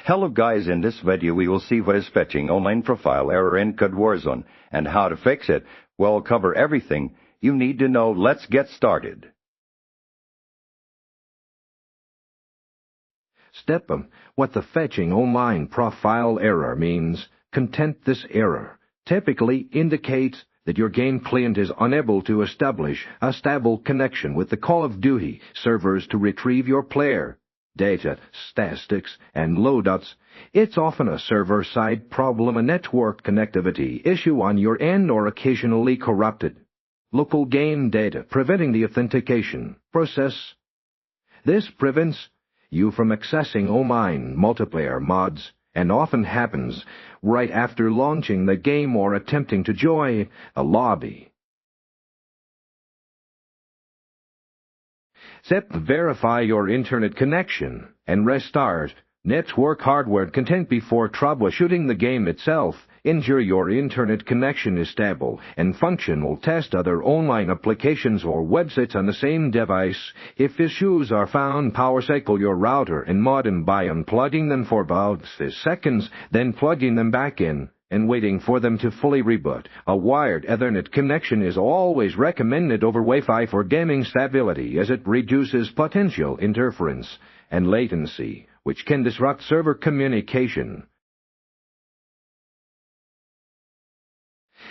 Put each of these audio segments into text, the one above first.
Hello guys, in this video we will see what is fetching online profile error in COD Warzone and how to fix it. We'll cover everything you need to know. Let's get started. Step 1. What the fetching online profile error means. Content: this error typically indicates that your game client is unable to establish a stable connection with the Call of Duty servers to retrieve your player data, statistics, and loadouts. It's often a server-side problem, a network connectivity issue on your end, or occasionally corrupted local game data preventing the authentication process. This prevents you from accessing online multiplayer mods, and often happens right after launching the game or attempting to join a lobby. Step: verify your internet connection and restart network hardware content before troubleshooting the game itself. Ensure your internet connection is stable and functional. Test other online applications or websites on the same device. If issues are found, power cycle your router and modem by unplugging them for about 6 seconds, then plugging them back in and waiting for them to fully reboot. A wired Ethernet connection is always recommended over Wi-Fi for gaming stability, as it reduces potential interference and latency, which can disrupt server communication.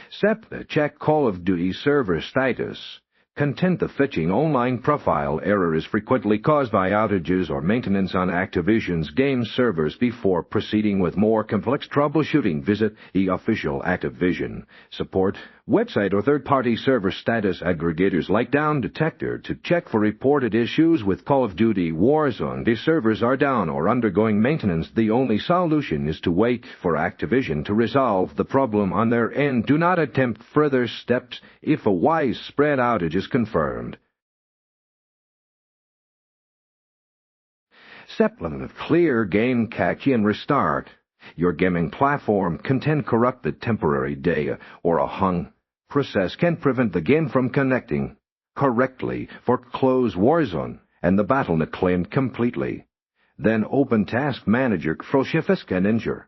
Step: check Call of Duty server status. Content: the fetching online profile error is frequently caused by outages or maintenance on Activision's game servers. Before proceeding with more complex troubleshooting, visit the official Activision support website or third-party server status aggregators like Down Detector to check for reported issues with Call of Duty Warzone. These servers are down or undergoing maintenance. The only solution is to wait for Activision to resolve the problem on their end. Do not attempt further steps if a widespread outage is confirmed. Step 1. Clear game cache and restart. Your gaming platform contain corrupted temporary data or a hung process can prevent the game from connecting correctly. For close Warzone and the BattleNet client completely. Then open Task Manager. Shift can ensure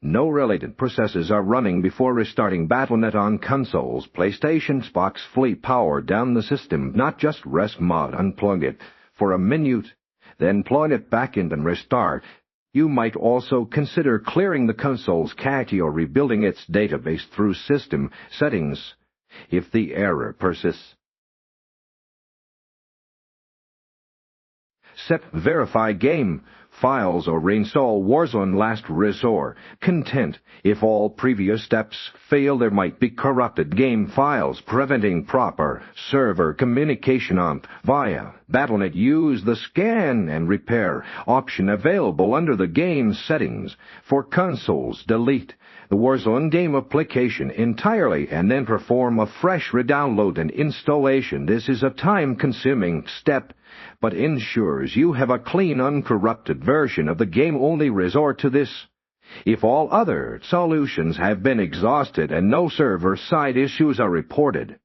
no related processes are running before restarting BattleNet on consoles, PlayStation, Xbox. Fully power down the system, not just rest mod. Unplug it for a minute, then plug it back in and restart. You might also consider clearing the console's cache or rebuilding its database through system settings if the error persists. Step: verify game files or reinstall Warzone last resort. Content: if all previous steps fail, there might be corrupted game files preventing proper server communication on via BattleNet. Use the scan and repair option available under the game settings. For consoles, delete the Warzone game application entirely and then perform a fresh redownload and installation. This is a time-consuming step, but ensures you have a clean, uncorrupted version of the game. Only resort to this if all other solutions have been exhausted and no server-side issues are reported.